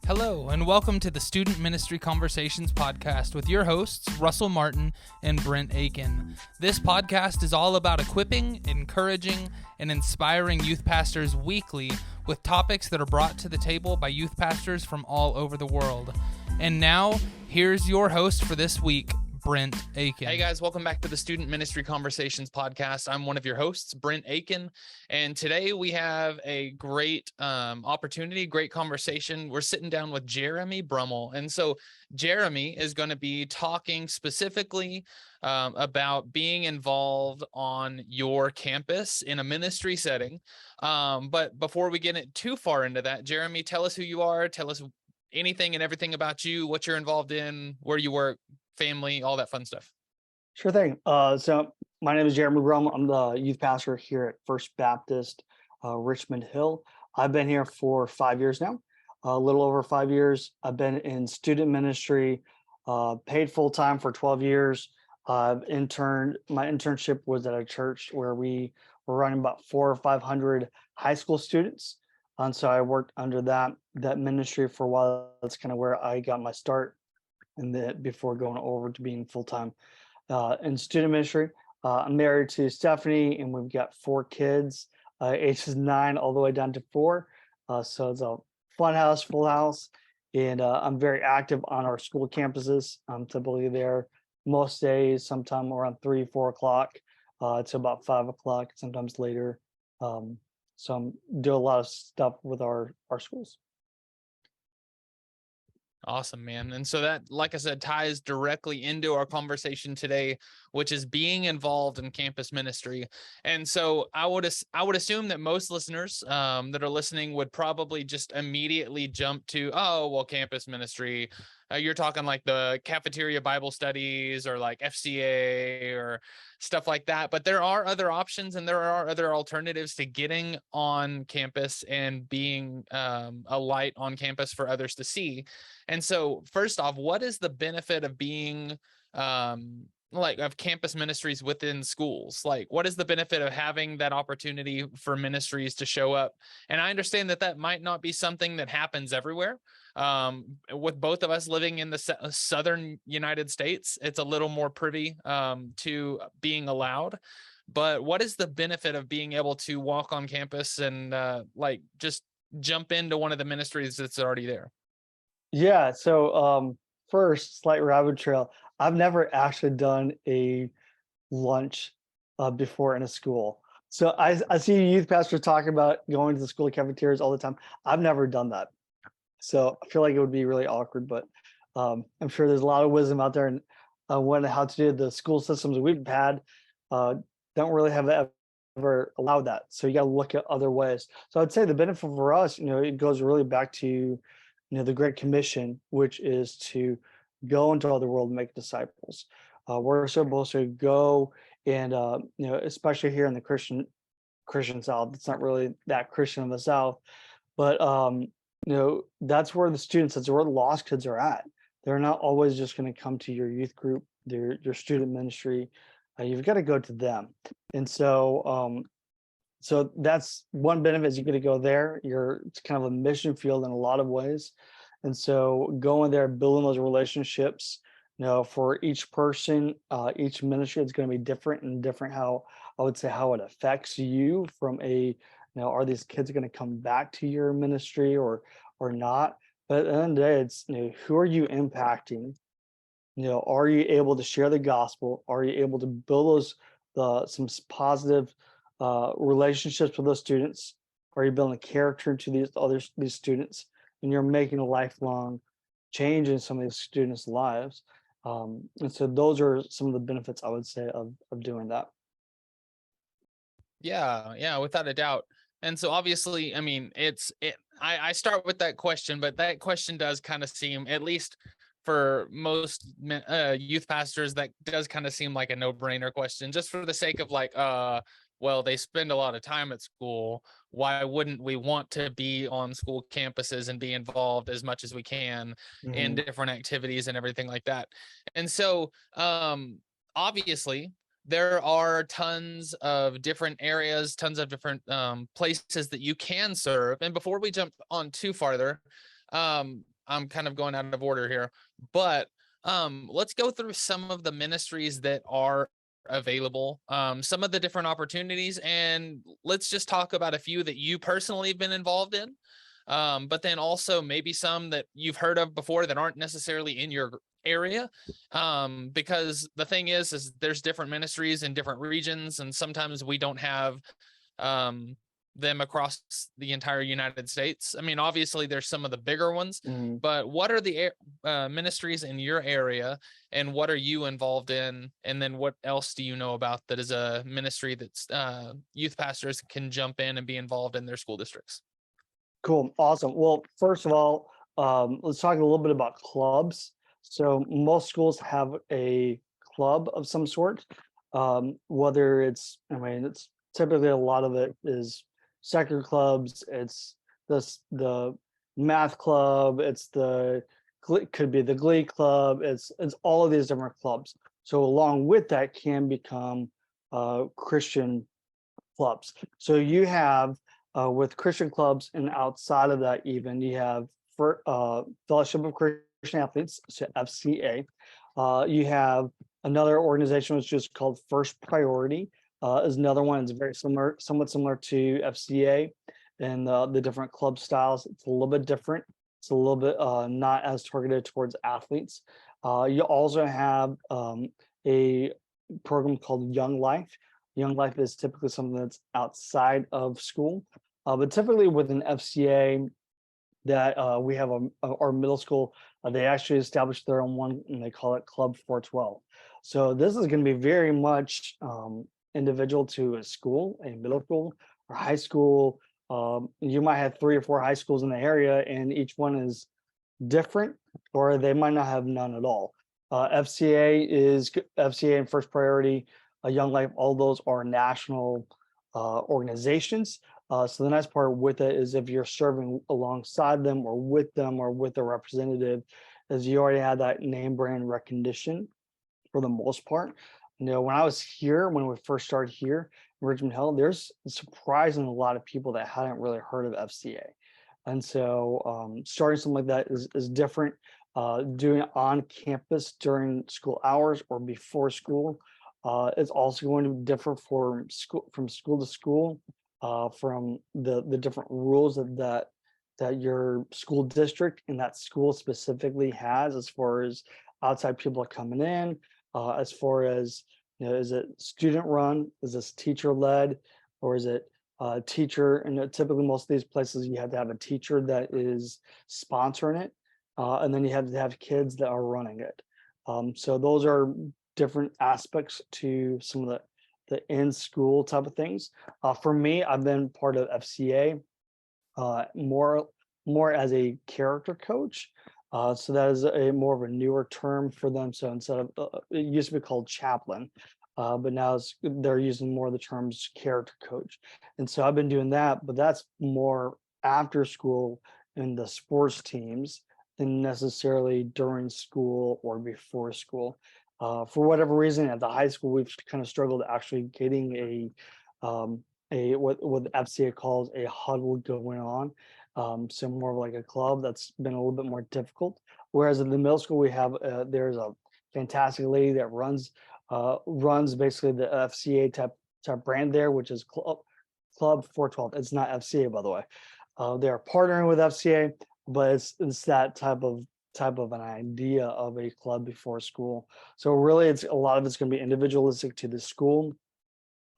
Hello, and welcome to the Student Ministry Conversations podcast with your hosts, Russell Martin and Brent Aiken. This podcast is all about equipping, encouraging, and inspiring youth pastors weekly with topics that are brought to the table by youth pastors from all over the world. And now, here's your host for this week, Brent Aiken. Hey guys, welcome back to the Student Ministry Conversations podcast. I'm one of your hosts, Brent Aiken, and today we have a great opportunity, great conversation. We're sitting down with Jeremy Brummel, and so Jeremy is going to be talking specifically about being involved on your campus in a ministry setting. But before we get too far into that, Jeremy, tell us who you are, tell us anything and everything about you, what you're involved in, where you work, family, all that fun stuff. Sure thing. So my name is Jeremy Brummel. I'm the youth pastor here at First Baptist Richmond Hill. I've been here for 5 years now, a little over 5 years. I've been in student ministry, paid full time for 12 years. I've interned. My internship was at a church where we were running about 400 or 500 high school students. And so I worked under that ministry for a while. That's kind of where I got my start. And that before going over to being full-time in student ministry. I'm married to Stephanie, and we've got 4 kids, ages 9 all the way down to 4. So it's a fun house, full house. And I'm very active on our school campuses. I'm typically there most days, sometime around 3, 4 o'clock to about 5 o'clock, sometimes later. So I'm doing a lot of stuff with our schools. Awesome, man. And so that, like I said, ties directly into our conversation today, which is being involved in campus ministry. And so I would assume that most listeners that are listening would probably just immediately jump to, oh, well, campus ministry. You're talking like the cafeteria Bible studies or like FCA or stuff like that. But there are other options and there are other alternatives to getting on campus and being a light on campus for others to see. And so first off, what is the benefit of being of campus ministries within schools? Like, what is the benefit of having that opportunity for ministries to show up? And I understand that might not be something that happens everywhere. With both of us living in the southern United States, it's a little more privy to being allowed. But what is the benefit of being able to walk on campus and just jump into one of the ministries that's already there? Yeah. So first, slight rabbit trail. I've never actually done a lunch before in a school. So I see youth pastors talking about going to the school cafeterias all the time. I've never done that. So I feel like it would be really awkward, but I'm sure there's a lot of wisdom out there and how to do the school systems we've had don't really have ever allowed that. So you got to look at other ways. So I'd say the benefit for us, it goes really back to, the Great Commission, which is to go into all the world and make disciples. We're supposed to go and, especially here in the Christian South, it's not really that Christian in the South, but that's where that's where the lost kids are at. They're not always just going to come to your youth group, your student ministry. You've got to go to them. And so that's one benefit is you're going to go there. It's kind of a mission field in a lot of ways. And so going there, building those relationships, for each person, each ministry is going to be different and different how it affects you from are these kids going to come back to your ministry or not? But at the end of the day, it's, who are you impacting? Are you able to share the gospel? Are you able to build some positive relationships with those students? Are you building character to these students? And you're making a lifelong change in some of these students' lives. And so those are some of the benefits I would say of doing that. Yeah, without a doubt. And so obviously, I mean, I start with that question, but that question does kind of seem, at least for most youth pastors, that does kind of seem like a no-brainer question, just for the sake of well, they spend a lot of time at school. Why wouldn't we want to be on school campuses and be involved as much as we can in different activities and everything like that? And so obviously, there are tons of different areas, tons of different places that you can serve. And before we jump on too farther, I'm kind of going out of order here, but let's go through some of the ministries that are available, some of the different opportunities, and let's just talk about a few that you personally have been involved in. But then also maybe some that you've heard of before that aren't necessarily in your area. Because the thing is there's different ministries in different regions, and sometimes we don't have um, them across the entire United States. I mean, obviously there's some of the bigger ones, Mhm. but what are the ministries in your area, and what are you involved in? And then what else do you know about that is a ministry that's youth pastors can jump in and be involved in their school districts? Cool. Awesome. Well, first of all, let's talk a little bit about clubs. So most schools have a club of some sort. Whether it's, I mean, it's typically a lot of it is sector clubs. It's the math club. It's could be the glee club. It's all of these different clubs. So along with that can become Christian clubs. So you have with Christian clubs, and outside of that, even you have for Fellowship of Christian Athletes, so FCA. You have another organization which is called First Priority. Is another one. It's very similar, somewhat similar to FCA, and the different club styles. It's a little bit different. It's a little bit not as targeted towards athletes. You also have a program called Young Life. Young Life is typically something that's outside of school, but typically with an FCA that we have our middle school, they actually established their own one and they call it Club 412. So this is going to be very much individual to a school, a middle school or high school. You might have 3 or 4 high schools in the area, and each one is different, or they might not have none at all. FCA and First Priority, Young Life, all those are national organizations. So the nice part with it is if you're serving alongside them or with a representative, is you already have that name brand recognition for the most part. You know, when I was here, when we first started here in Richmond Hill, there's surprisingly a lot of people that hadn't really heard of FCA. And so starting something like that is different. Doing it on campus during school hours or before school is also going to differ from school to school, from the different rules that your school district and that school specifically has, as far as outside people are coming in, as far as, you know, is it student run, is this teacher led, or is it teacher? And typically most of these places you have to have a teacher that is sponsoring it, and then you have to have kids that are running it. So those are different aspects to some of the in-school type of things. For me, I've been part of FCA more as a character coach. So that is a more of a newer term for them. So instead of it used to be called chaplain, but now they're using more of the terms character coach. And so I've been doing that, but that's more after school in the sports teams than necessarily during school or before school. For whatever reason, at the high school, we've kind of struggled actually getting what the FCA calls a huddle going on. So more of like a club. That's been a little bit more difficult. Whereas in the middle school, we have there's a fantastic lady that runs basically the FCA type brand there, which is Club 412. It's not FCA, by the way. They're partnering with FCA, but it's that type of an idea of a club before school. So really, it's a lot of it's going to be individualistic to the school.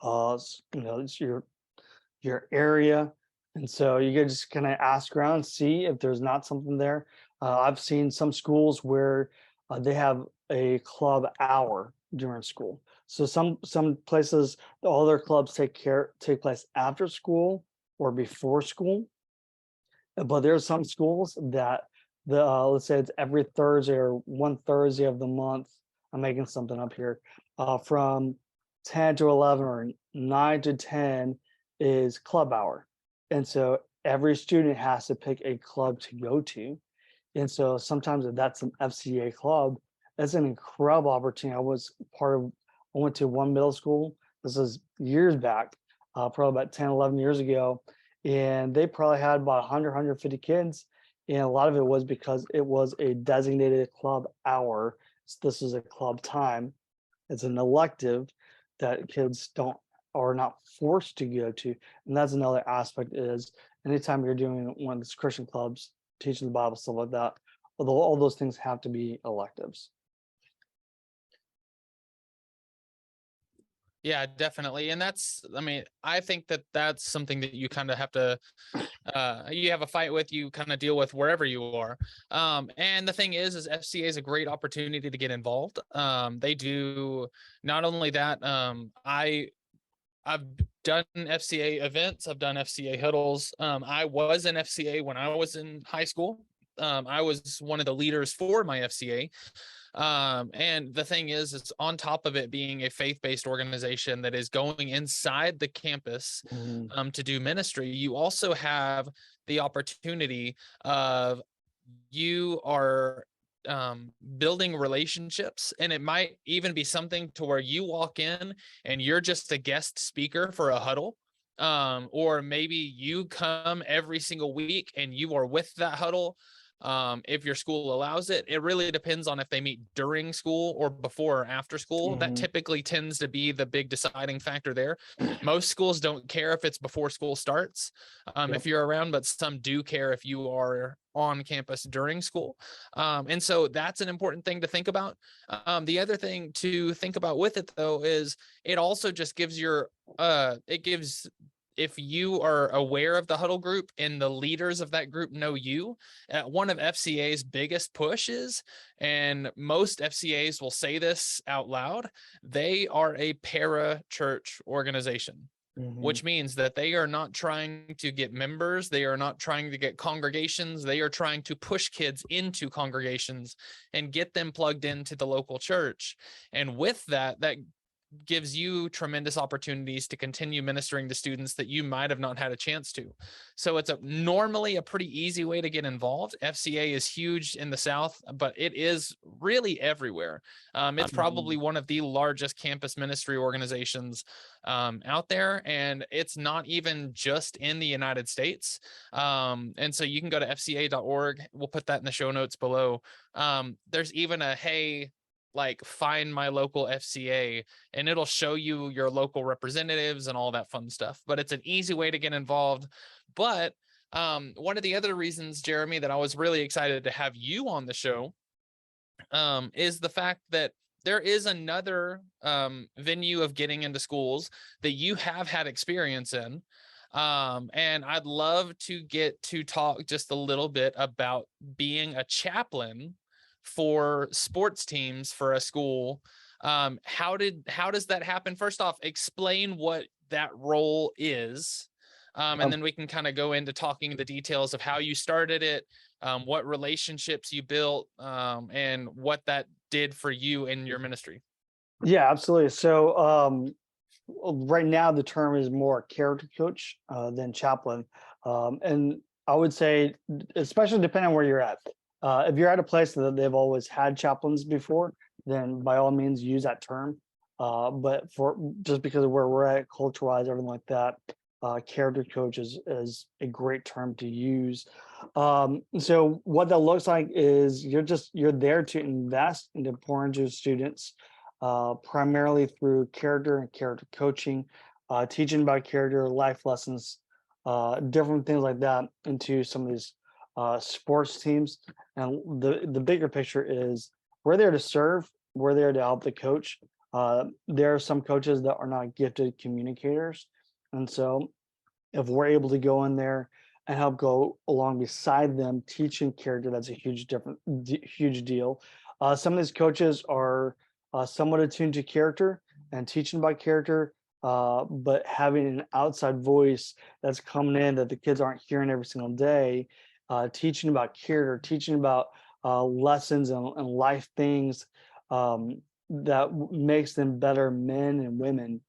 You know, it's your area, and so you can just kind of ask around, see if there's not something there. I've seen some schools where they have a club hour during school. So some places, all their clubs take place after school or before school. But there's some schools that let's say it's every Thursday or one Thursday of the month. I'm making something up here. From 10 to 11 or 9 to 10 is club hour. And so every student has to pick a club to go to. And so sometimes if that's an FCA club, that's an incredible opportunity. I went to one middle school. This is years back, probably about 10, 11 years ago. And they probably had about 100, 150 kids. And a lot of it was because it was a designated club hour. So this is a club time. It's an elective that kids don't are not forced to go to. And that's another aspect is anytime you're doing one of these Christian clubs, teaching the Bible, stuff like that, although all those things have to be electives. Yeah, definitely. And that's, I mean, I think that that's something that you kind of have to, you have a fight with, you kind of deal with wherever you are. And the thing is FCA is a great opportunity to get involved. They do not only that, I've done FCA events, I've done FCA huddles. I was in FCA when I was in high school. I was one of the leaders for my FCA. And the thing is, it's on top of it being a faith-based organization that is going inside the campus to do ministry. You also have the opportunity of you are building relationships, and it might even be something to where you walk in and you're just a guest speaker for a huddle. Or maybe you come every single week and you are with that huddle. If your school allows it, it really depends on if they meet during school or before or after school. That typically tends to be the big deciding factor there. Most schools don't care if it's before school starts, if you're around, but some do care if you are on campus during school. And so that's an important thing to think about. The other thing to think about with it, though, is it also just gives if you are aware of the huddle group and the leaders of that group know you, one of FCA's biggest pushes, and most FCAs will say this out loud, they are a para-church organization, which means that they are not trying to get members. They are not trying to get congregations. They are trying to push kids into congregations and get them plugged into the local church. And with that, that gives you tremendous opportunities to continue ministering to students that you might have not had a chance to. So it's normally a pretty easy way to get involved. FCA is huge in the South, but it is really everywhere. It's probably one of the largest campus ministry organizations out there, and it's not even just in the United States. And so you can go to fca.org. We'll put that in the show notes below. There's even like find my local FCA, and it'll show you your local representatives and all that fun stuff. But it's an easy way to get involved. But one of the other reasons, Jeremy, that I was really excited to have you on the show is the fact that there is another venue of getting into schools that you have had experience in. And I'd love to get to talk just a little bit about being a chaplain for sports teams for a school. How does that happen? First off, explain what that role is. And then we can kind of go into talking the details of how you started it, what relationships you built, and what that did for you in your ministry. Yeah, absolutely. So right now the term is more character coach than chaplain. And I would say, especially depending on where you're at. If you're at a place that they've always had chaplains before, then by all means use that term. But for just because of where we're at, culture-wise, everything like that, character coach is a great term to use. So what that looks like is you're there to invest and to pour into students, primarily through character and character coaching, teaching about character, life lessons, different things like that into some of these sports teams. And the bigger picture is we're there to serve, we're there to help the coach. There are some coaches that are not gifted communicators. And so if we're able to go in there and help go along beside them, teaching character, that's a huge deal. Some of these coaches are somewhat attuned to character and teaching about character, but having an outside voice that's coming in that the kids aren't hearing every single day, teaching about character, teaching about lessons and life things that makes them better men and women,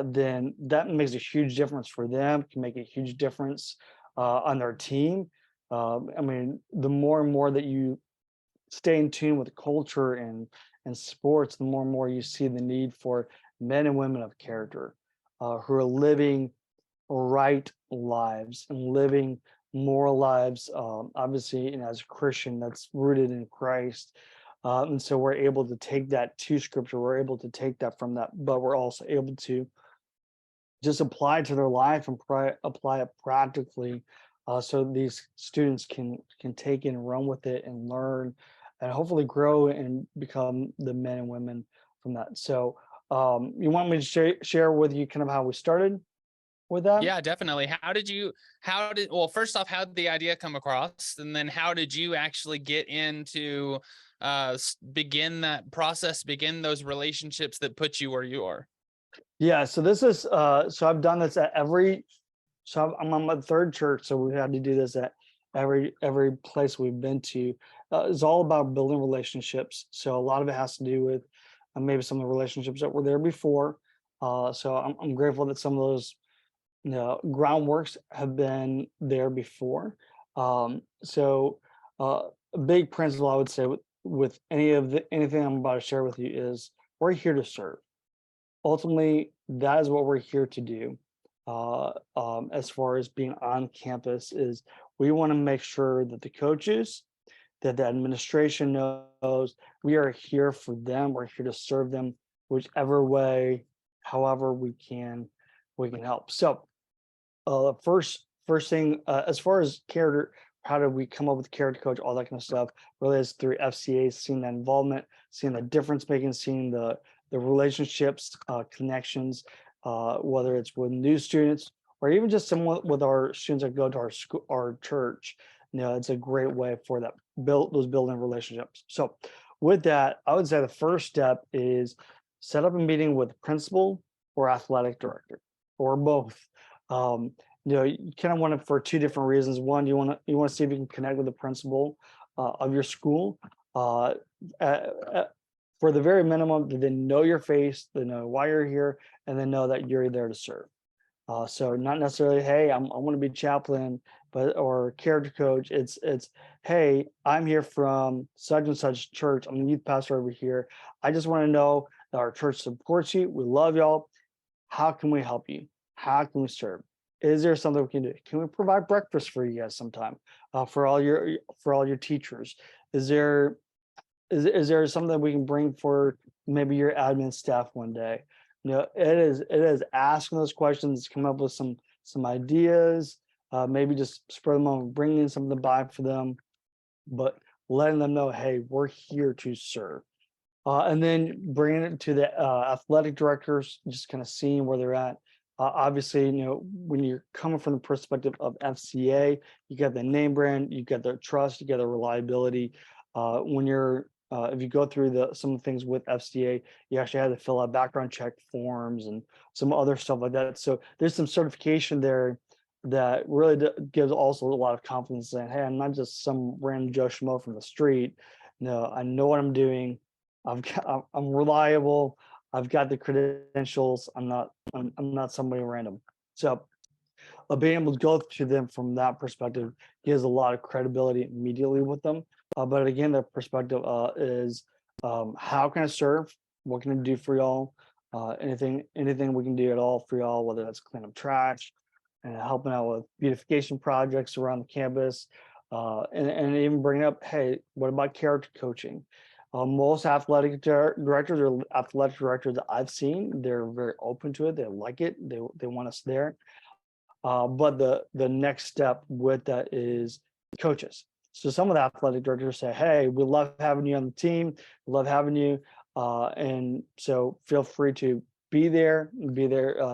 then that makes a huge difference for them, can make a huge difference on their team. I mean, the more and more that you stay in tune with the culture and sports, the more and more you see the need for men and women of character who are living right lives and living moral lives. Obviously, as a Christian, that's rooted in Christ. And so we're able to take that to scripture. We're able to take that from that, but we're also able to just apply it to their life and apply it practically, so these students can take it and run with it and learn and hopefully grow and become the men and women from that. So you want me to share with you kind of how we started with that? Yeah, definitely. Well, first off, how did the idea come across? And then how did you actually get into begin that process, begin those relationships that put you where you are? Yeah, so this is so I've done this at every so I'm on my third church, so we've had to do this at every place we've been to. It's all about building relationships. So a lot of it has to do with maybe some of the relationships that were there before. So I'm grateful that some of those groundworks have been there before. So a big principle I would say with anything I'm about to share with you is we're here to serve. Ultimately, that is what we're here to do. As far as being on campus, is we want to make sure that the coaches, that the administration knows we are here for them. We're here to serve them, whichever way, however we can help. So first thing, as far as character, how did we come up with character coach, all that kind of stuff, really is through FCA, seeing that involvement, seeing the difference making, seeing the relationships, connections, whether it's with new students or even just someone with our students that go to our school, our church. It's a great way for that building relationships. So with that, I would say the first step is set up a meeting with the principal or athletic director or both. Um, you kind of want it for two different reasons. One, you want to see if you can connect with the principal of your school. Uh, for the very minimum, they know your face, they know why you're here, and they know that you're there to serve. So not necessarily, hey, I want to be chaplain, but or character coach. It's hey, I'm here from such and such church. I'm the youth pastor over here. I just want to know that our church supports you. We love y'all. How can we help you? How can we serve? Is there something we can do? Can we provide breakfast for you guys sometime? For all your teachers? Is there is there something that we can bring for maybe your admin staff one day? It is asking those questions, come up with some ideas, maybe just spread them on, bringing something by for them, but letting them know, hey, we're here to serve. And then bringing it to the athletic directors, just kind of seeing where they're at. Obviously, when you're coming from the perspective of FCA, you got the name brand, you got their trust, you got their reliability. When you're if you go through some of the things with FCA, you actually have to fill out background check forms and some other stuff like that. So there's some certification there that really gives also a lot of confidence saying, hey, I'm not just some random Joe Schmo from the street. No, I know what I'm doing. I'm reliable. I've got the credentials. I'm not somebody random. So being able to go to them from that perspective gives a lot of credibility immediately with them. But again, their perspective is how can I serve? What can I do for y'all? Anything we can do at all for y'all, whether that's clean up trash and helping out with beautification projects around the campus, and even bringing up, hey, what about character coaching? Most athletic directors or athletic directors that I've seen, they're very open to it. They like it. They want us there. But the next step with that is coaches. So some of the athletic directors say, hey, we love having you on the team. We love having you. And so feel free to be there,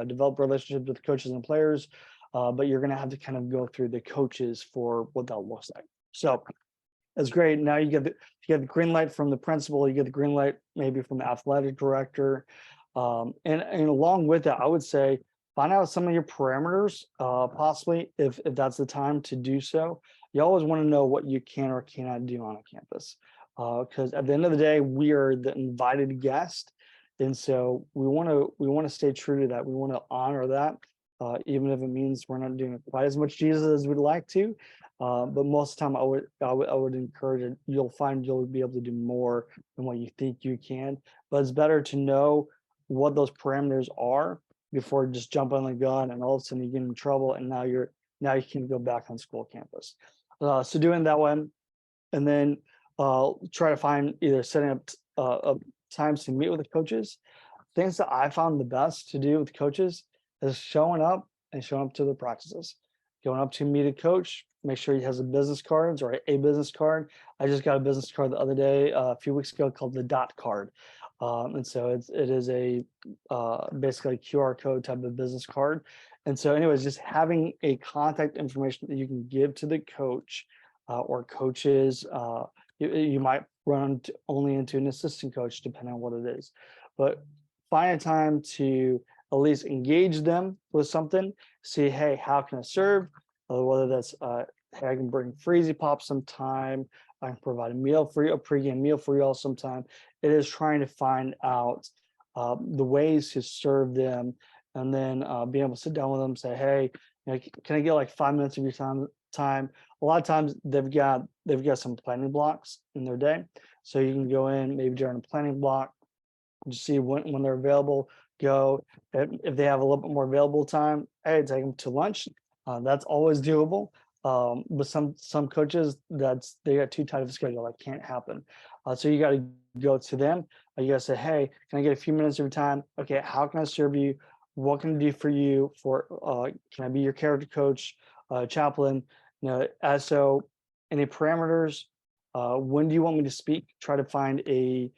develop relationships with coaches and players. But you're going to have to kind of go through the coaches for what that looks like. So that's great. Now you get the green light from the principal, you get the green light maybe from the athletic director. And along with that, I would say find out some of your parameters, possibly if that's the time to do so. You always want to know what you can or cannot do on a campus. Because at the end of the day, we are the invited guest. And so we want to stay true to that. We want to honor that, even if it means we're not doing quite as much Jesus as we'd like to. But most of the time, I would encourage it. You'll find you'll be able to do more than what you think you can. But it's better to know what those parameters are before just jumping on the gun and all of a sudden you get in trouble and now now you can go back on school campus. So doing that one, and then try to find either setting up times to meet with the coaches. Things that I found the best to do with coaches is showing up to the practices, going up to meet a coach, make sure he has a business cards or a business card. I just got a business card the other day, a few weeks ago, called the dot card. And so it is a basically QR code type of business card. And so anyways, just having a contact information that you can give to the coach or coaches, you might run only into an assistant coach depending on what it is, but find a time to at least engage them with something, see, hey, how can I serve? Whether that's, hey, I can bring Freezy Pop sometime, I can provide a meal for you, a pregame meal for you all sometime. It is trying to find out the ways to serve them, and then being able to sit down with them, say, hey, can I get like 5 minutes of your time? A lot of times they've got some planning blocks in their day, so you can go in maybe during a planning block, just see when they're available. Go if they have a little bit more available time, hey, take them to lunch. That's always doable. But some coaches, they got too tight of a schedule, that can't happen. So you got to go to them. You got to say, hey, can I get a few minutes of your time? Okay, how can I serve you? What can I do for you? Can I be your character coach, chaplain? As so, any parameters? When do you want me to speak? Try to find a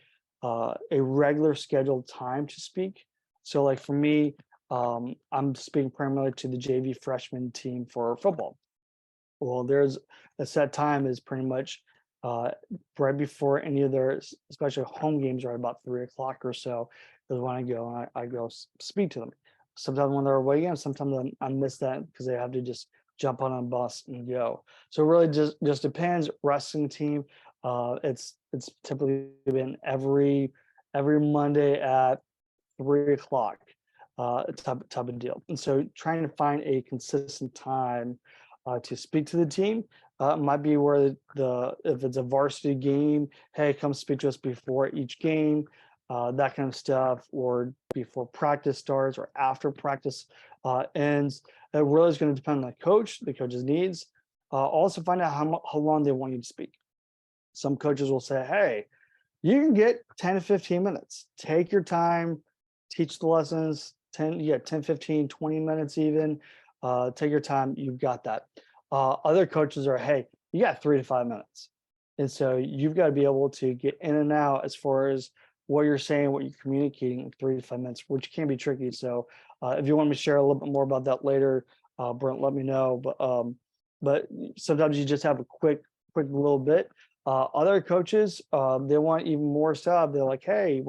regular scheduled time to speak. So like for me, I'm speaking primarily to the JV freshman team for football. Well, there's a set time is pretty much right before any of their, especially home games, right about 3 o'clock or so, is when I go and I go speak to them. Sometimes when they're away games, sometimes I miss that because they have to just jump on a bus and go. So it really just depends. Wrestling team, it's typically been every Monday at 3 o'clock, type of deal. And so trying to find a consistent time to speak to the team might be where if it's a varsity game, hey, come speak to us before each game, that kind of stuff, or before practice starts or after practice ends. It really is going to depend on the coach's needs. Also find out how long they want you to speak. Some coaches will say, hey, you can get 10 to 15 minutes. Take your time, teach the lessons, 10, 15, 20 minutes even. Take your time, you've got that. Other coaches are, hey, you got 3 to 5 minutes. And so you've got to be able to get in and out as far as what you're saying, what you're communicating in 3 to 5 minutes, which can be tricky. So if you want me to share a little bit more about that later, Brent, let me know. But sometimes you just have a quick little bit. Other coaches, they want even more stuff. They're like, hey,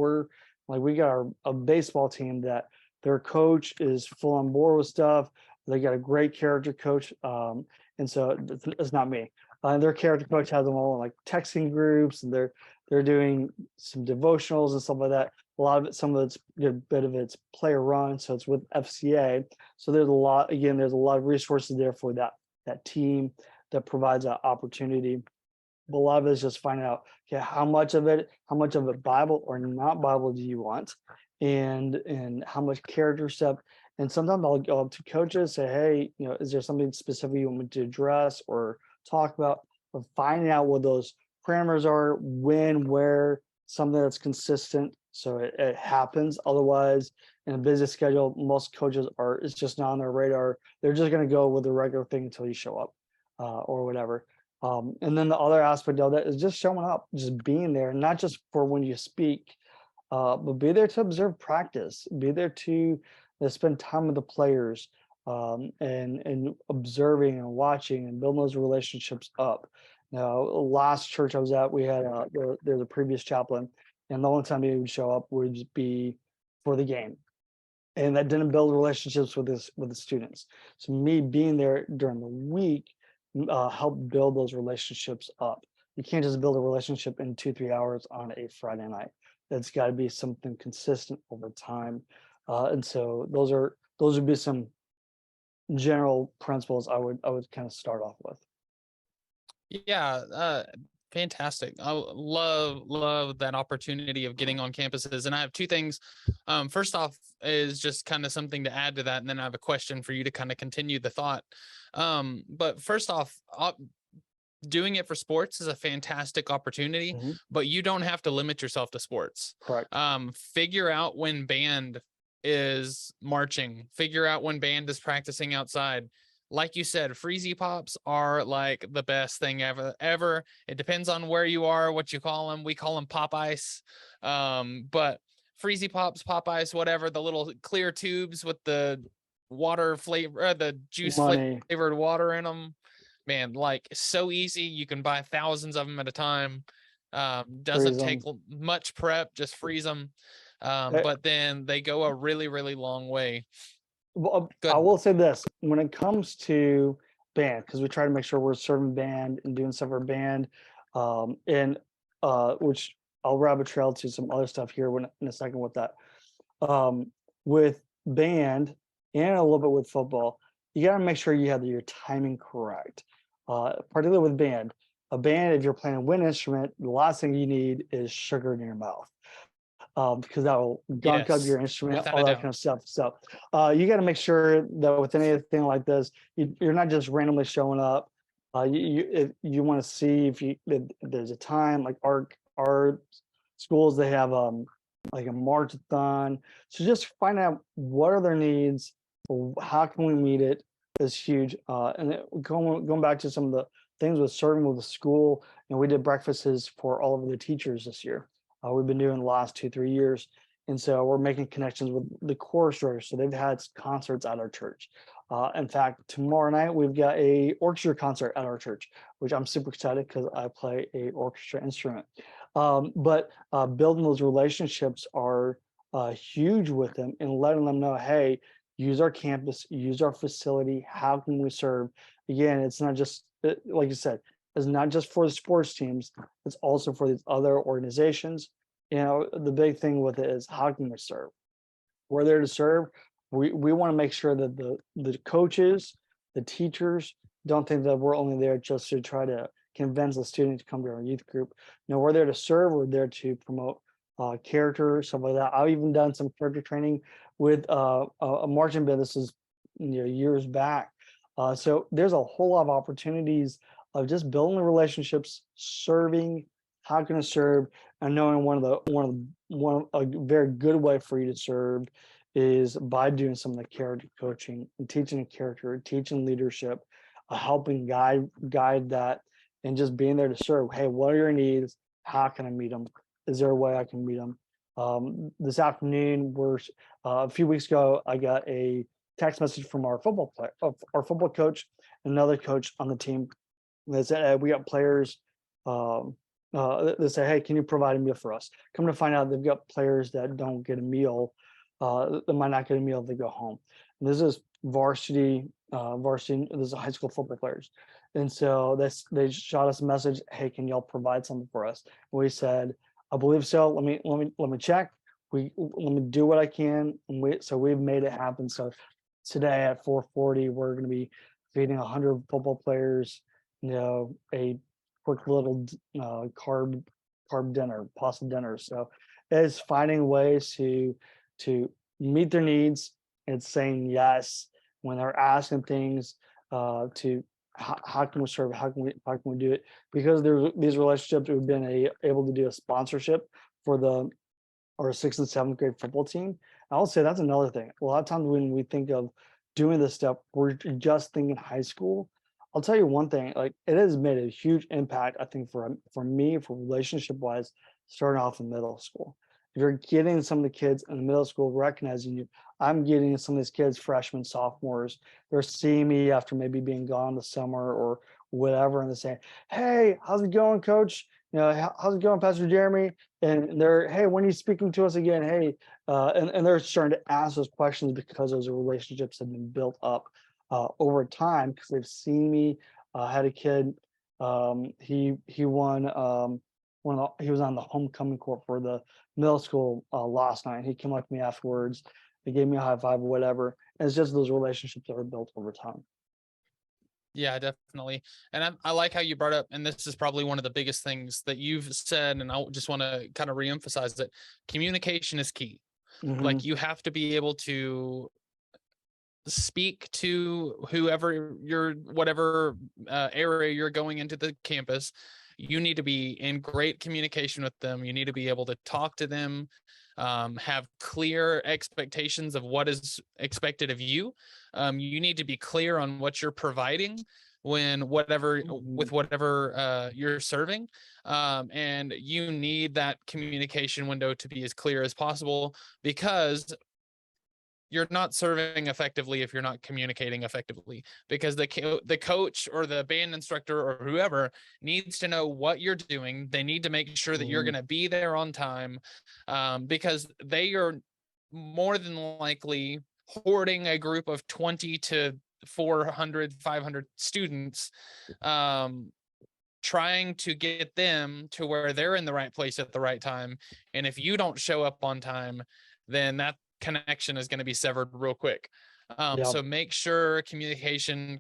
we got a baseball team that their coach is full on board with stuff. They got a great character coach. And so it's not me. Their character coach has them all in like texting groups, and they're doing some devotionals and stuff like that. A lot of it, some of it's a bit of it's player run, so it's with FCA. So there's a lot of resources there for that team that provides that opportunity. But a lot of it is just finding out, okay, how much of it Bible or not Bible do you want, and how much character stuff. And sometimes I'll go up to coaches, say, hey, is there something specific you want me to address or talk about? But finding out what those parameters are, when, where, something that's consistent, so it happens. Otherwise, in a busy schedule, most coaches it's just not on their radar. They're just going to go with the regular thing until you show up, or whatever. And then the other aspect of that is just showing up, just being there, not just for when you speak, but be there to observe practice, be there to spend time with the players, and observing and watching and building those relationships up. Now, last church I was at, we had there's a previous chaplain, and the only time he would show up would be for the game, and that didn't build relationships with the students. So me being there during the week help build those relationships up. You can't just build a relationship in 2-3 hours on a Friday night. That's got to be something consistent over time. And so those would be some general principles I would kind of start off with. Yeah, Fantastic. I love that opportunity of getting on campuses. And I have two things. First off is just kind of something to add to that. And then I have a question for you to kind of continue the thought. But first off, doing it for sports is a fantastic opportunity, but you don't have to limit yourself to sports. Correct. Figure out when band is marching, figure out when band is practicing outside. Like you said, freezy pops are like the best thing ever. It depends on where you are, what you call them. We call them pop ice. But freezy pops, pop ice, whatever, the little clear tubes with the water flavor, the juice flavored water in them. Man, like so easy. You can buy thousands of them at a time. Doesn't take much prep, just freeze them. But then they go a really, really long way. Well, I will say this, when it comes to band, because we try to make sure we're serving band and doing stuff for band, and which I'll rabbit trail to some other stuff here in a second with that. With band and a little bit with football, you got to make sure you have your timing correct. Particularly with band, if you're playing a wind instrument, the last thing you need is sugar in your mouth. Because that will gunk up your instrument, all that kind of stuff. So you got to make sure that with anything like this, you're not just randomly showing up. You want to see if there's a time, like our schools, they have like a march-a-thon. So just find out what are their needs, how can we meet it is huge. And going back to some of the things with serving with the school, we did breakfasts for all of the teachers this year. We've been doing the last 2-3 years. And so we're making connections with the chorus directors. So they've had concerts at our church. In fact, tomorrow night, we've got a orchestra concert at our church, which I'm super excited because I play a orchestra instrument. But building those relationships are huge with them and letting them know, hey, use our campus, use our facility. How can we serve? Again, it's not just, like you said, it's not just for the sports teams, it's also for these other organizations. The big thing with it is how can we serve? We're there to serve. We want to make sure that the coaches, the teachers don't think that we're only there just to try to convince the student to come to our youth group. No, we're there to serve. We're there to promote character, stuff like that. I've even done some character training with a marching band. This is years back. So there's a whole lot of opportunities of just building relationships, serving, how can I serve, and knowing a very good way for you to serve is by doing some of the character coaching and teaching a character, teaching leadership, helping guide that, and just being there to serve. Hey, what are your needs? How can I meet them? Is there a way I can meet them? This afternoon, a few weeks ago, I got a text message from our football coach, another coach on the team. They said, hey, we got players. They say, hey, can you provide a meal for us? Come to find out, they've got players that don't get a meal. They might not get a meal if they go home. And this is varsity. This is high school football players. And so they shot us a message, hey, can y'all provide something for us? And we said, I believe so. Let me check. Let me do what I can. And so we've made it happen. So today at 4:40, we're going to be feeding 100 football players, a quick little carb dinner, pasta dinner. So it's finding ways to meet their needs and saying yes when they're asking things, to how can we serve, how can we do it, because there's these relationships. We've been able to do a sponsorship for our 6th and 7th grade football team. I'll say that's another thing. A lot of times when we think of doing this stuff, we're just thinking high school. I'll tell you one thing, like it has made a huge impact, I think, for me, for relationship wise, starting off in middle school. If you're getting some of the kids in the middle school recognizing you, I'm getting some of these kids, freshmen, sophomores, they're seeing me after maybe being gone the summer or whatever, and they're saying, hey, how's it going, coach? How's it going, Pastor Jeremy? And they're, hey, when are you speaking to us again? Hey, and they're starting to ask those questions because those relationships have been built up over time because they've seen me. Had a kid, he won he was on the homecoming court for the middle school last night. He came up to me afterwards. They gave me a high five or whatever. And it's just those relationships that are built over time. Yeah, definitely. And I like how you brought up, and this is probably one of the biggest things that you've said, and I just want to kind of reemphasize that communication is key. Hmm. Like you have to be able to speak to whoever you're, whatever area you're going into the campus. You need to be in great communication with them. You need to be able to talk to them, have clear expectations of what is expected of you. You need to be clear on what you're providing when whatever Hmm. with whatever you're serving, and you need that communication window to be as clear as possible, because you're not serving effectively if you're not communicating effectively, because the coach or the band instructor or whoever needs to know what you're doing. They need to make sure that you're Hmm. going to be there on time, because they are more than likely hoarding a group of 20 to 400 500 students, um, trying to get them to where they're in the right place at the right time. And if you don't show up on time, then that connection is going to be severed real quick. Yeah. So make sure communication,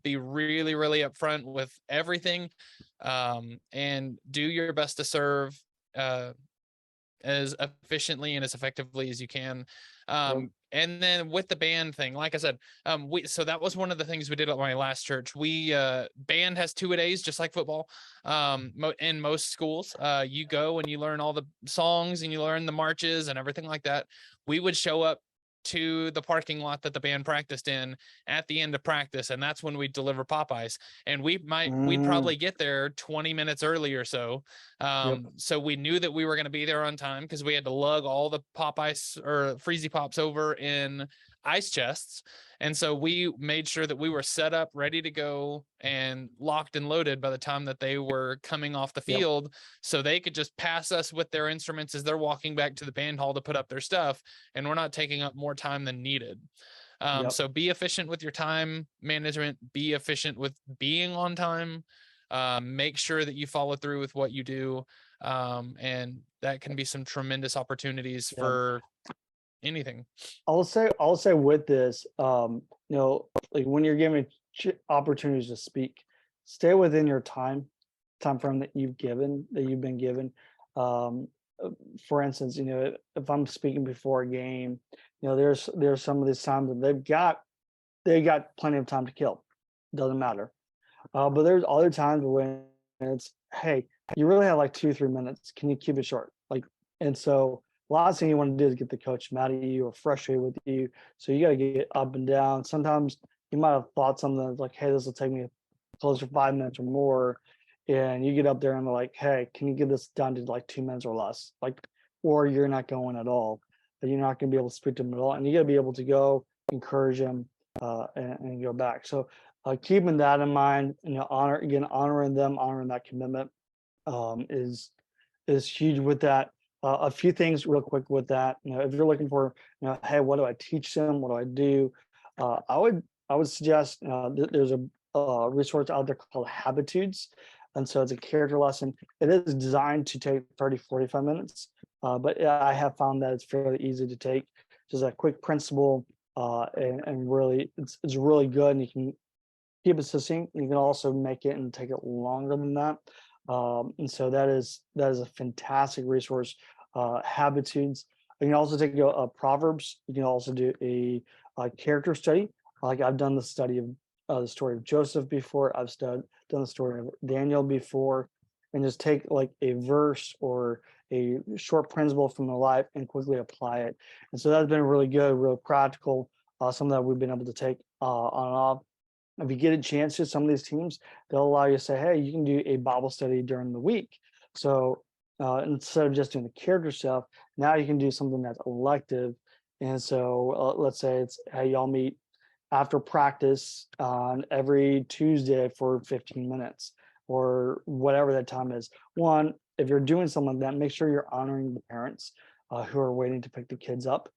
be really, really upfront with everything, and do your best to serve uh, as efficiently and as effectively as you can. Yep. And then with the band thing, like I said, so that was one of the things we did at my last church. We band has 2 a days, just like football. In most schools, you go and you learn all the songs and you learn the marches and everything like that. We would show up to the parking lot that the band practiced in at the end of practice, and that's when we deliver Popeyes. And we'd Hmm. probably get there 20 minutes early or so. Yep. So we knew that we were going to be there on time, because we had to lug all the Popeyes or Freezy Pops over in ice chests. And so we made sure that we were set up, ready to go, and locked and loaded by the time that they were coming off the Yep. field, so they could just pass us with their instruments as they're walking back to the band hall to put up their stuff, and we're not taking up more time than needed. Yep. So be efficient with your time management, be efficient with being on time, make sure that you follow through with what you do. And that can be some tremendous opportunities Yep. for anything. I'll say with this, like when you're given opportunities to speak, stay within your time frame that you've been given. Um, uh, for instance, if I'm speaking before a game, there's some of these times that they got plenty of time to kill. Doesn't matter. But there's other times when it's, hey, you really have like 2 3 minutes. Can you keep it short? Like, and so last thing you want to do is get the coach mad at you or frustrated with you. So you got to get up and down. Sometimes you might have thought something that's like, hey, this will take me closer to 5 minutes or more. And you get up there and they're like, hey, can you get this done to like 2 minutes or less? Like, or you're not going at all. You're not going to be able to speak to them at all. And you got to be able to go encourage them and go back. So keeping that in mind, honoring them, honoring that commitment is huge with that. A few things real quick with that. If you're looking for, hey, what do I teach them? What do I do? I would suggest there's a resource out there called Habitudes, and so it's a character lesson. It is designed to take 30 45 minutes, but I have found that it's fairly easy to take. Just a quick principle, and really, it's really good, and you can keep it succinct. You can also make it and take it longer than that. And so that is a fantastic resource. Habitudes. You can also take Proverbs. You can also do a character study. Like I've done the study of the story of Joseph before. Done the story of Daniel before, and just take like a verse or a short principle from their life and quickly apply it. And so that's been really good, real practical. Something that we've been able to take on and off. If you get a chance to some of these teams, they'll allow you to say, hey, you can do a Bible study during the week. So instead of just doing the character stuff, now you can do something that's elective. And so let's say it's, hey, y'all meet after practice on every Tuesday for 15 minutes or whatever that time is. One, if you're doing something like that, make sure you're honoring the parents who are waiting to pick the kids up.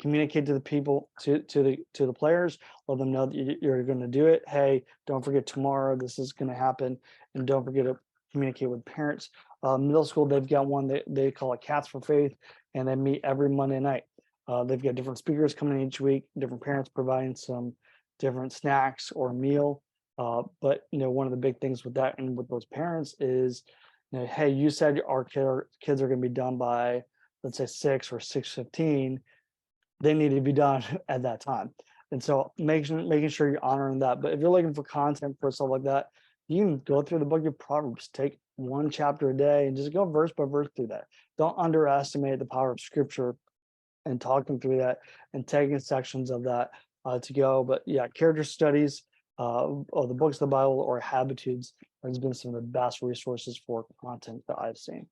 Communicate to the people, to the players, let them know that you're going to do it. Hey, don't forget tomorrow, this is going to happen. And don't forget to communicate with parents. Middle school, they've got one that they call it Cats for Faith, and they meet every Monday night. They've got different speakers coming in each week, different parents providing some different snacks or meal. But one of the big things with that and with those parents is, hey, you said our kids are going to be done by, let's say, 6 or 6:15. They need to be done at that time. And so making sure you're honoring that. But if you're looking for content for stuff like that, you can go through the book of Proverbs, take one chapter a day and just go verse by verse through that. Don't underestimate the power of scripture and talking through that and taking sections of that to go. But yeah, character studies or the books of the Bible or Habitudes has been some of the best resources for content that I've seen.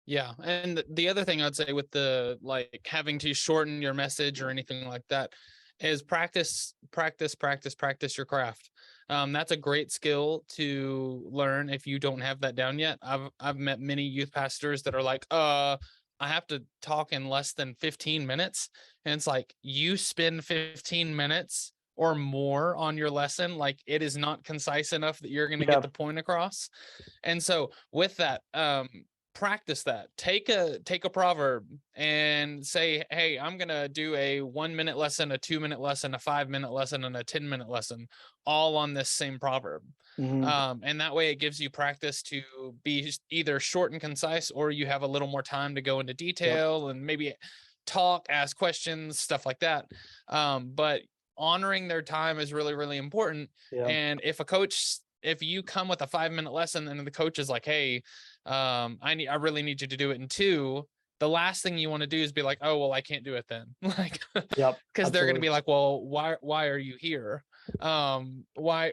Yeah. And the other thing I'd say with the like having to shorten your message or anything like that is practice your craft. That's a great skill to learn if you don't have that down yet. I've met many youth pastors that are like, I have to talk in less than 15 minutes. And it's like, you spend 15 minutes or more on your lesson. Like, it is not concise enough that you're going to get the point across. And so with that, practice that. Take a proverb and say, hey, I'm gonna do a 1-minute lesson, a 2-minute lesson, a 5-minute lesson, and a 10-minute lesson, all on this same proverb. And that way it gives you practice to be either short and concise, or you have a little more time to go into detail and maybe talk, ask questions, stuff like that. But honoring their time is really, really important. And if you come with a 5-minute lesson and the coach is like, hey, I really need you to do it in 2, the last thing you want to do is be like, oh, well, I can't do it then. Like, because they're going to be like, well, why are you here? Why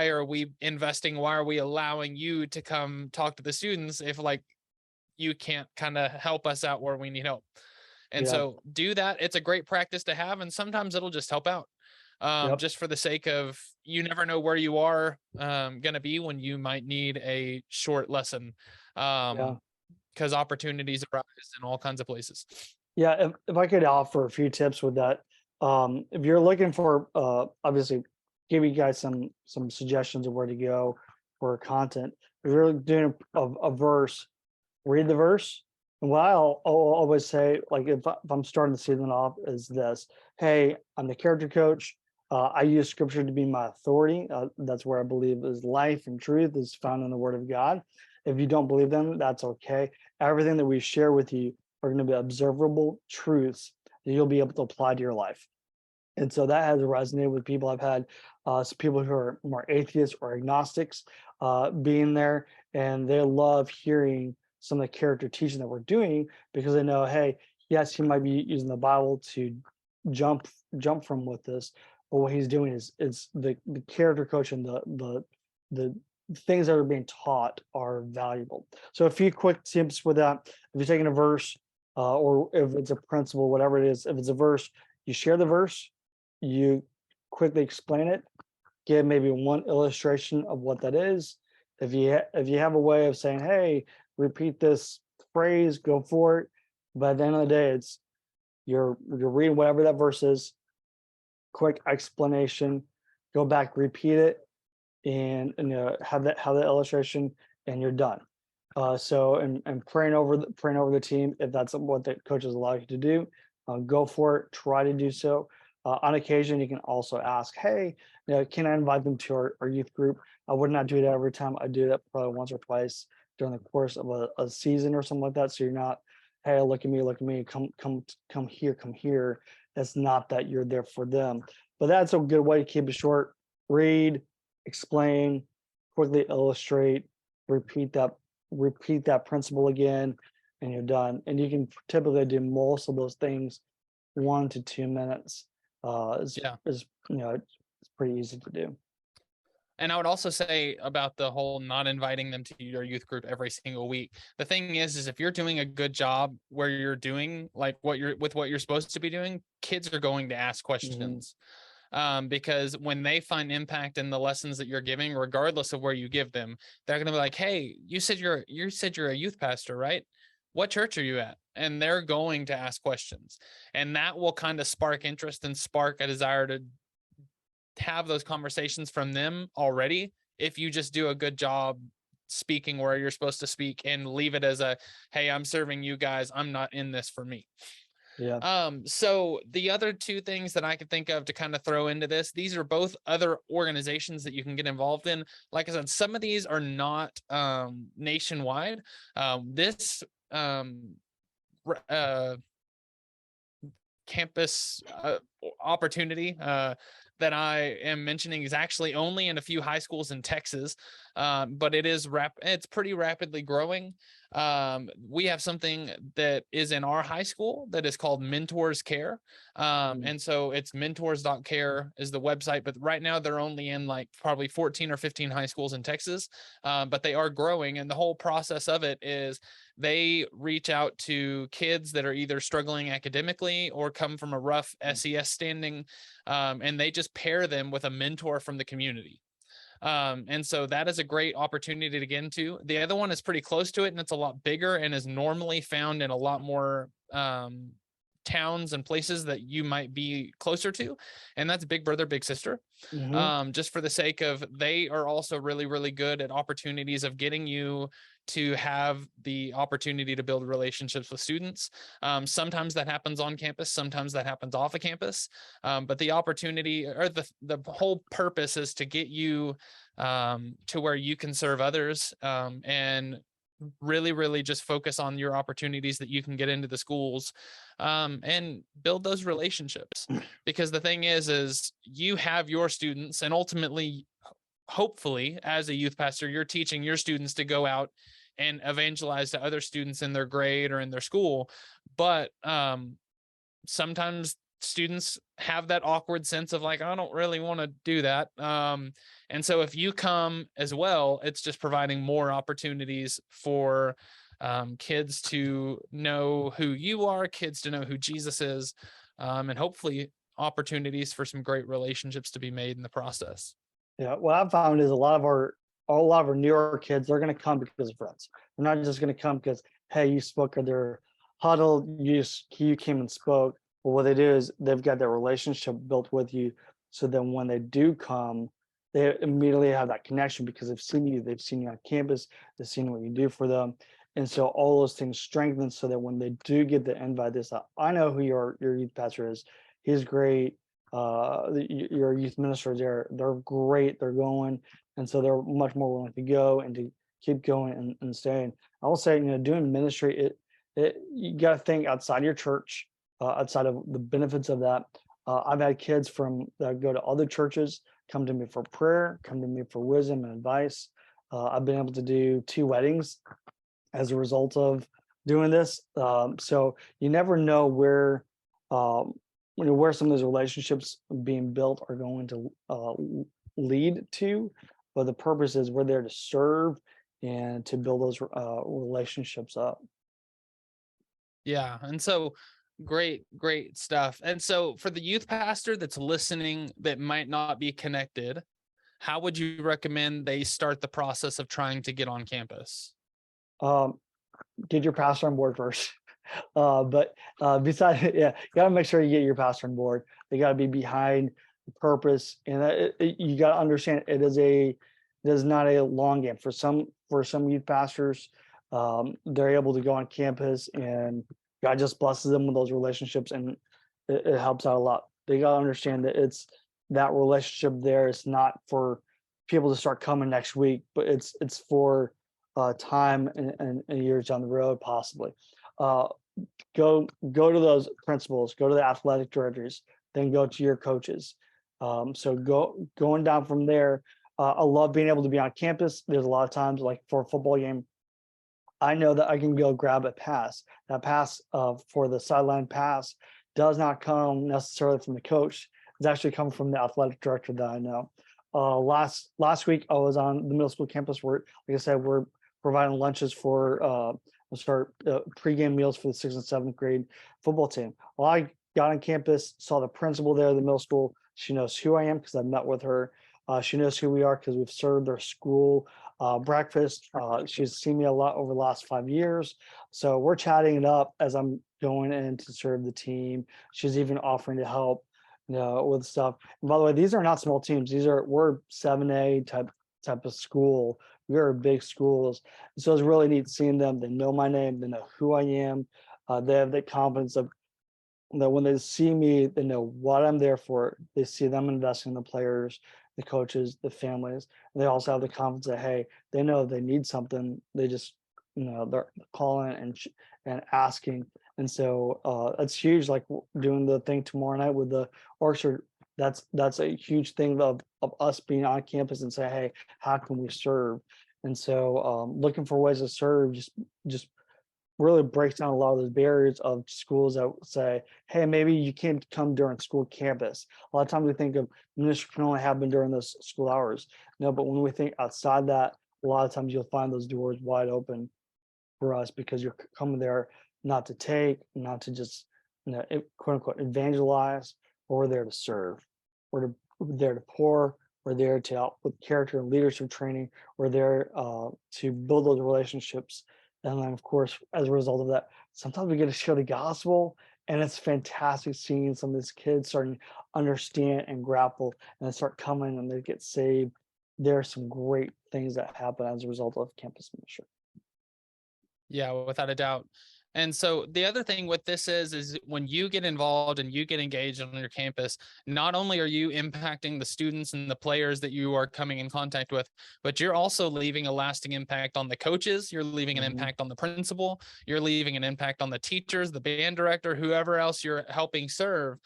are we investing? Why are we allowing you to come talk to the students if like you can't kind of help us out where we need help? And so do that. It's a great practice to have. And sometimes it'll just help out. Just for the sake of, you never know where you are going to be when you might need a short lesson, because opportunities arise in all kinds of places. Yeah, if I could offer a few tips with that, if you're looking for, obviously, give you guys some suggestions of where to go for content. If you're doing a verse, read the verse. And what I'll always say, like if I'm starting the season off, is this: hey, I'm the character coach. I use scripture to be my authority. That's where I believe is life and truth is found in the Word of God. If you don't believe them, that's okay. Everything that we share with you are going to be observable truths that you'll be able to apply to your life. And so that has resonated with people. I've had some people who are more atheists or agnostics being there, and they love hearing some of the character teaching that we're doing, because they know, hey, yes, he might be using the Bible to jump from with this, but what he's doing is the character coach and the things that are being taught are valuable. So a few quick tips with that: if you're taking a verse or if it's a principle, whatever it is, if it's a verse, you share the verse, you quickly explain it, give maybe one illustration of what that is. If you have a way of saying, hey, repeat this phrase, go for it. But at the end of the day, it's you're reading whatever that verse is, quick explanation, go back, repeat it, and have that illustration, and you're done. So and praying over the team, if that's what the coaches allow you to do, go for it. Try to do so. On occasion, you can also ask, hey, can I invite them to our youth group? I would not do that every time. I do that probably once or twice during the course of a season or something like that. So you're not, hey, look at me, come here. That's not that you're there for them. But that's a good way to keep it short. Read, explain, quickly illustrate, repeat that principle again, and you're done. And you can typically do most of those things 1 to 2 minutes. It's pretty easy to do. And I would also say about the whole not inviting them to your youth group every single week. The thing is if you're doing a good job where you're doing like what you're supposed to be doing, kids are going to ask questions. Because when they find impact in the lessons that you're giving, regardless of where you give them, they're going to be like, hey, you said you're a youth pastor, right? What church are you at? And they're going to ask questions, and that will kind of spark interest and spark a desire to have those conversations from them already. If you just do a good job speaking where you're supposed to speak and leave it as a, hey, I'm serving you guys, I'm not in this for me. Yeah. So the other two things that I could think of to kind of throw into this, these are both other organizations that you can get involved in. Like I said, some of these are not nationwide. This campus opportunity that I am mentioning is actually only in a few high schools in Texas, but it's pretty rapidly growing. We have something that is in our high school that is called Mentors Care. And so it's mentors.care is the website, but right now they're only in like probably 14 or 15 high schools in Texas, but they are growing. And the whole process of it is they reach out to kids that are either struggling academically or come from a rough SES standing, and they just pair them with a mentor from the community. And so that is a great opportunity to get into. The other one is pretty close to it, and it's a lot bigger and is normally found in a lot more towns and places that you might be closer to, and that's Big Brother Big Sister. Just for the sake of, they are also really, really good at opportunities of getting you to have the opportunity to build relationships with students. Sometimes that happens on campus, sometimes that happens off of campus, but the opportunity, or the whole purpose, is to get you to where you can serve others, and really, really just focus on your opportunities that you can get into the schools, and build those relationships. Because the thing is you have your students, and ultimately, hopefully, as a youth pastor, you're teaching your students to go out and evangelize to other students in their grade or in their school. But sometimes students have that awkward sense of like, I don't really want to do that. And so if you come as well, it's just providing more opportunities for kids to know who you are, kids to know who Jesus is, and hopefully opportunities for some great relationships to be made in the process. Yeah, what I've found is a lot of our newer kids, they're going to come because of friends. They're not just going to come because, hey, you spoke at their huddle, you came and spoke. But what they do is they've got that relationship built with you. So then when they do come, they immediately have that connection because they've seen you on campus, they've seen what you do for them. And so all those things strengthen so that when they do get the invite, I know who your youth pastor is. He's great. Your youth ministers, they're great. They're going, and so they're much more willing to go and to keep going and staying. I will say, doing ministry, you got to think outside your church, outside of the benefits of that. I've had kids that go to other churches come to me for prayer, come to me for wisdom and advice. I've been able to do 2 weddings as a result of doing this. So you never know where where some of those relationships being built are going to lead to, but the purpose is we're there to serve and to build those relationships up. Yeah. And so great, great stuff. And so for the youth pastor that's listening that might not be connected, how would you recommend they start the process of trying to get on campus? Um, get your pastor on board first. But besides, yeah, you got to make sure you get your pastor on board. They got to be behind the purpose, and you got to understand it is not a long game for some youth pastors. They're able to go on campus, and God just blesses them with those relationships, and it helps out a lot. They got to understand that it's that relationship there. It's not for people to start coming next week, but it's for time and years down the road, possibly. Uh, go to those principals, go to the athletic directors, then go to your coaches. So going down from there. I love being able to be on campus. There's a lot of times, like for a football game, I know that I can go grab a pass. That pass for the sideline pass does not come necessarily from the coach. It's actually coming from the athletic director that I know. Last week I was on the middle school campus where, like I said, we're providing lunches for pregame meals for the 6th and 7th grade football team. Well, I got on campus, saw the principal there at the middle school. She knows who I am because I met with her. She knows who we are because we've served their school breakfast. She's seen me a lot over the last 5 years. So we're chatting it up as I'm going in to serve the team. She's even offering to help, with stuff. And by the way, these are not small teams. We're 7A type of school. We are big schools. So it's really neat seeing them. They know my name. They know who I am. They have the confidence of that when they see me, they know what I'm there for. They see them investing in the players, the coaches, the families. And they also have the confidence that, hey, they know if they need something, they just, they're calling and asking. And so that's huge. Like doing the thing tomorrow night with the orchestra, that's a huge thing of us being on campus and say, hey, how can we serve? And so looking for ways to serve just really breaks down a lot of those barriers of schools that say, hey, maybe you can't come during school campus. A lot of times we think of ministry can only happen during those school hours. No, but when we think outside that, a lot of times you'll find those doors wide open for us because you're coming there not to take, not to just, quote unquote, evangelize, but we're there to serve. We're there to pour. We're there to help with character and leadership training. We're there to build those relationships. And then, of course, as a result of that, sometimes we get to share the gospel, and it's fantastic seeing some of these kids starting to understand and grapple and then start coming and they get saved. There are some great things that happen as a result of campus ministry. Yeah, without a doubt. And so the other thing with this is when you get involved and you get engaged on your campus, not only are you impacting the students and the players that you are coming in contact with, but you're also leaving a lasting impact on the coaches. You're leaving an impact on the principal. You're leaving an impact on the teachers, the band director, whoever else you're helping serve.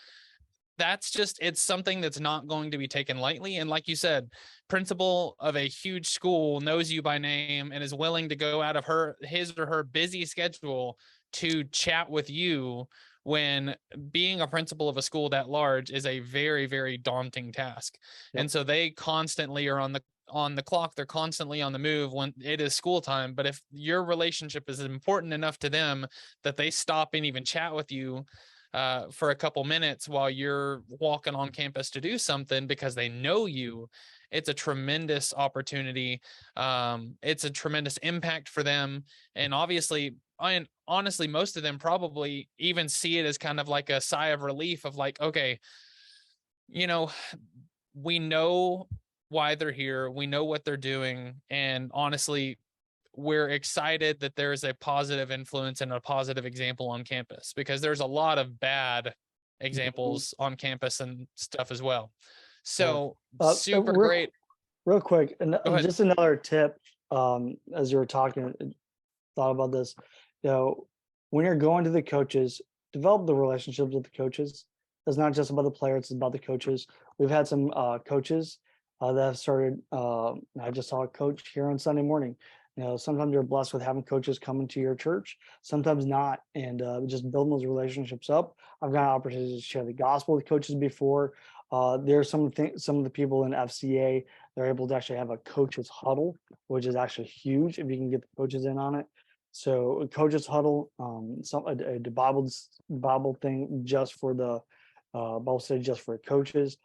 It's something that's not going to be taken lightly. And like you said, principal of a huge school knows you by name and is willing to go out of his or her busy schedule to chat with you, when being a principal of a school that large is a very, very daunting task. Yep. And so they constantly are on the clock. They're constantly on the move when it is school time. But if your relationship is important enough to them that they stop and even chat with you for a couple minutes while you're walking on campus to do something because they know you, it's a tremendous opportunity. It's a tremendous impact for them. And obviously, honestly, most of them probably even see it as kind of like a sigh of relief of like, okay, we know why they're here. We know what they're doing. And honestly, we're excited that there's a positive influence and a positive example on campus, because there's a lot of bad examples on campus and stuff as well. So super great. Real quick, and Go ahead. just another tip, as you were talking, thought about this, when you're going to the coaches, develop the relationships with the coaches. It's not just about the players, it's about the coaches. We've had some coaches that have started, I just saw a coach here on Sunday morning. Sometimes you're blessed with having coaches come into your church, sometimes not, and just building those relationships up. I've got opportunities to share the gospel with coaches before. There's some of the people in FCA, they're able to actually have a coaches huddle, which is actually huge if you can get the coaches in on it. So a coaches huddle, a Bible thing just for the Bible study just for coaches.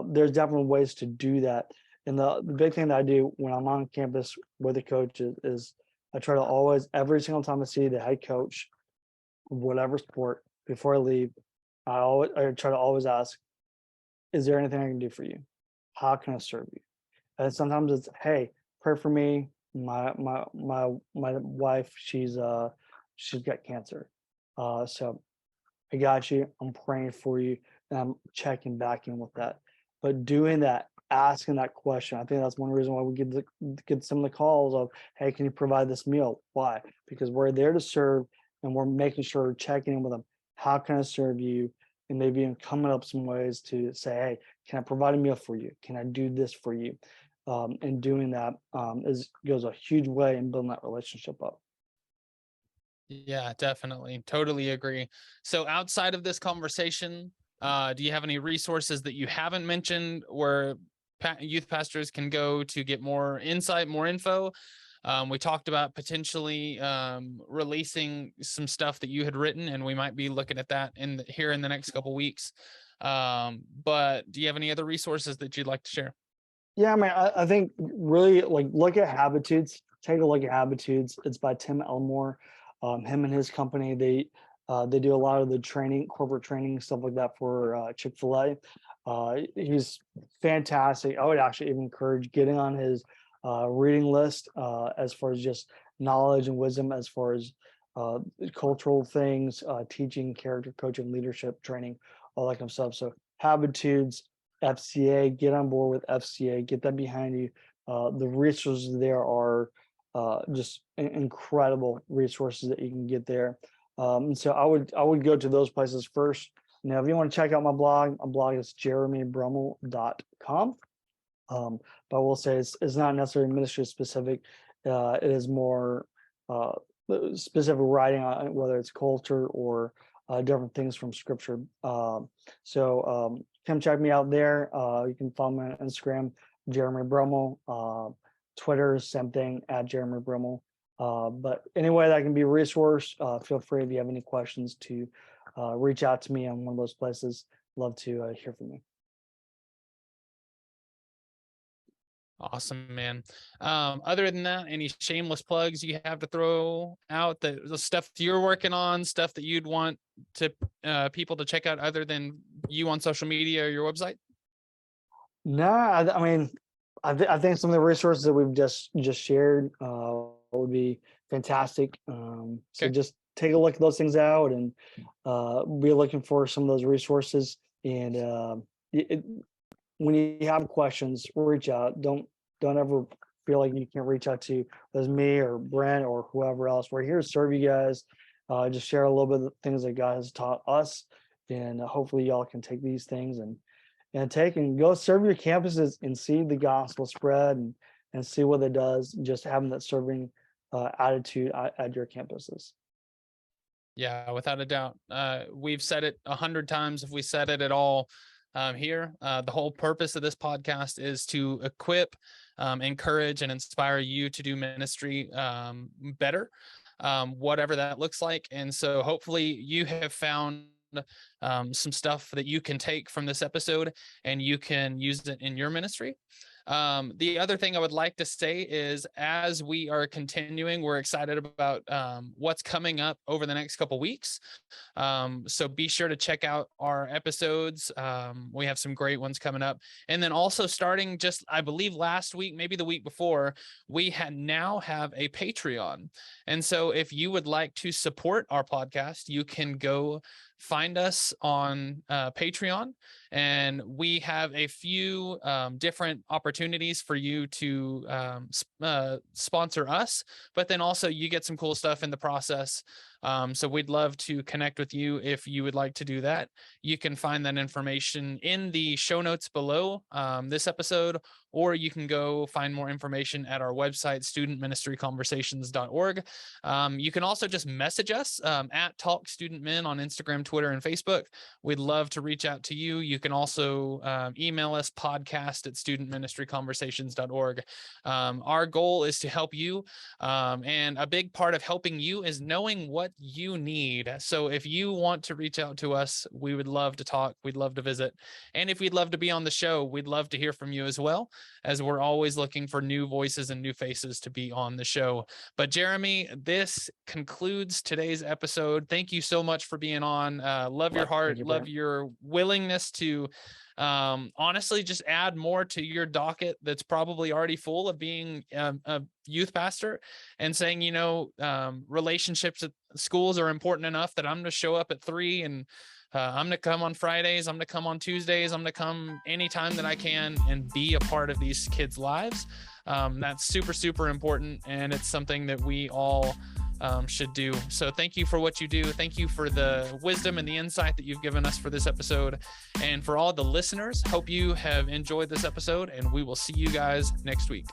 There's definitely ways to do that. And the big thing that I do when I'm on campus with the coaches is I try to always, every single time I see the head coach, whatever sport, before I leave, I try to always ask, is there anything I can do for you? How can I serve you? And sometimes it's, hey, pray for me. My wife, she's got cancer. So I got you. I'm praying for you. And I'm checking back in with that. But doing that, asking that question, I think that's one reason why we get some of the calls of, hey, can you provide this meal? Why? Because we're there to serve, and we're making sure we're checking in with them. How can I serve you? And maybe even coming up some ways to say, hey, can I provide a meal for you? Can I do this for you? And doing that goes a huge way in building that relationship up. Yeah, definitely. Totally agree. So outside of this conversation, do you have any resources that you haven't mentioned where youth pastors can go to get more insight, more info? We talked about potentially releasing some stuff that you had written, and we might be looking at that here in the next couple weeks. But do you have any other resources that you'd like to share? Yeah, I mean, I think really look at Habitudes. Take a look at Habitudes. It's by Tim Elmore. Him and his company, they do a lot of the training, corporate training, stuff like that for Chick-fil-A. He's fantastic. I would actually even encourage getting on his reading list as far as just knowledge and wisdom, as far as cultural things, teaching, character coaching, leadership training, all that kind of stuff. So Habitudes, FCA, get on board with FCA, get that behind you. The resources there are just incredible resources that you can get there. And so I would go to those places first. Now, if you want to check out my blog is jeremybrummel.com. But I will say it's not necessarily ministry specific. It is more specific writing on whether it's culture or different things from scripture. So come check me out there. You can follow me on Instagram, Jeremy Brummel. Twitter, same thing, at Jeremy Brummel. But anyway, that can be a resource. Feel free if you have any questions to reach out to me on one of those places. Love to hear from you. Awesome, man. Other than that, any shameless plugs you have to throw out, the stuff you're working on, stuff that you'd want to people to check out other than you on social media or your website? Nah, I mean, I think some of the resources that we've just shared would be fantastic. So Okay. just take a look at those things out and be looking for some of those resources. And when you have questions, reach out. Don't ever feel like you can't reach out to as me or Brent or whoever else. We're here to serve you guys. Just share a little bit of the things that God has taught us, and hopefully y'all can take these things and take and go serve your campuses and see the gospel spread and see what it does. Just having that serving attitude at your campuses. Yeah, without a doubt. We've said it 100 times if we said it at all. Here, the whole purpose of this podcast is to equip, encourage, and inspire you to do ministry better, whatever that looks like. And so hopefully you have found some stuff that you can take from this episode and you can use it in your ministry. The other thing I would like to say is, as we are continuing, we're excited about what's coming up over the next couple weeks. So be sure to check out our episodes. We have some great ones coming up. And then also starting just, I believe last week, maybe the week before, we now have a Patreon. And so if you would like to support our podcast, you can go find us on Patreon, and we have a few different opportunities for you to sponsor us, but then also you get some cool stuff in the process. So we'd love to connect with you if you would like to do that. You can find that information in the show notes below this episode, or you can go find more information at our website, studentministryconversations.org. You can also just message us at Talk Student Men on Instagram, Twitter, and Facebook. We'd love to reach out to you. You can also email us, podcast@studentministryconversations.org. Our goal is to help you, and a big part of helping you is knowing what you need. So if you want to reach out to us, we would love to talk. We'd love to visit. And if you'd love to be on the show, we'd love to hear from you as well, as we're always looking for new voices and new faces to be on the show. But Jeremy, this concludes today's episode. Thank you so much for being on. Love your heart, love your willingness to honestly just add more to your docket that's probably already full of being a youth pastor, and saying, relationships at schools are important enough that I'm going to show up at 3 and I'm going to come on Fridays. I'm going to come on Tuesdays. I'm going to come anytime that I can and be a part of these kids' lives. That's super, super important. And it's something that we all should do. So thank you for what you do. Thank you for the wisdom and the insight that you've given us for this episode. And for all the listeners, hope you have enjoyed this episode, and we will see you guys next week.